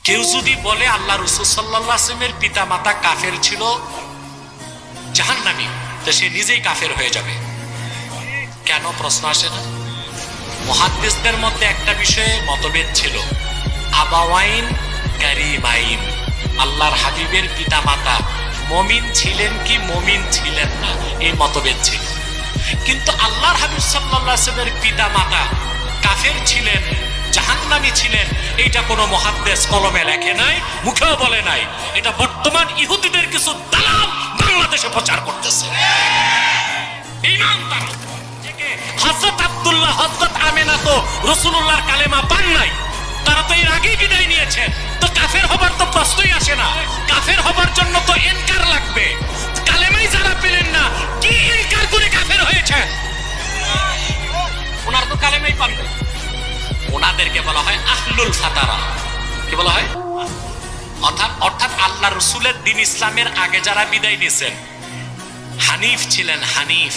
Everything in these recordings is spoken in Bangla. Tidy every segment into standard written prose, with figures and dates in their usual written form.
কেউ যদি বলে আল্লাহ রাসূল সাল্লাল্লাহু আলাইহি ওয়াসাল্লামের পিতা মাতা কাফের ছিল, জাহান্নামী, তো সে নিজেই কাফের হয়ে যাবে। কেন প্রশ্ন আসে না? মুহাদ্দিসদের মধ্যে একটা বিষয়ে মতভেদ ছিল, আবাওয়াইন কারিমাইন, আল্লাহর হাবিবের পিতা মাতা মুমিন ছিলেন কি মুমিন ছিলেন না, এই মতভেদ ছিল। কিন্তু আল্লাহর হাবিব সাল্লাল্লাহু আলাইহি ওয়াসাল্লামের পিতা মাতা কাফের ছিলেন, জাহান্নামী ছিলেন, এইটা কোনো মুহাদ্দিস কলমে লেখে নাই, মুখেও বলে নাই। এটা বর্তমান ইহুদিদের কিছু দালাল বাংলাদেশে প্রচার করতেছে। ইমানদার হযরত আব্দুল্লাহ, হযরত আমিনা তো রাসূলুল্লাহর কালেমা পান নাই, তারা তো এর আগেই বিদায় নিয়েছেন। তো কাফের হবার তো প্রশ্নই আসে না। কাফের হবার জন্য তো ইনকার লাগবে। কালেমাই যারা পেলেন না, কি ইনকার করে কাফের হয়েছেন? ওনার তো কালেমাই পান নাই। ওনাদেরকে বলা হয় আহলুল ফাতারা। কি বলা হয়? অর্থাৎ আল্লাহ রাসূলের দ্বীন ইসলামের আগে যারা বিদায় নিয়েছেন, হানিফ ছিলেন, হানিফ,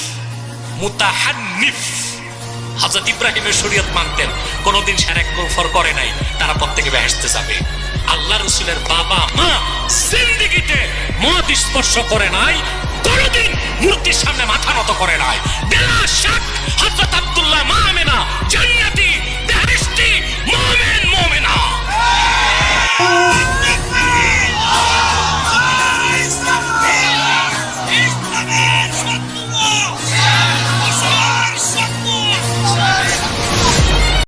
মুতাহান্নিফ, হযরত ইব্রাহিমের শরীয়ত মানতেন, কোনদিন শিরক কুফর করে নাই, তারা প্রত্যেকে বেহেশতে যাবে। আল্লাহ রাসূলের বাবা মা জিন্দেগিতে মদ স্পর্শ করে নাই, কোনদিন মূর্তির সামনে মাথা নত করে নাই,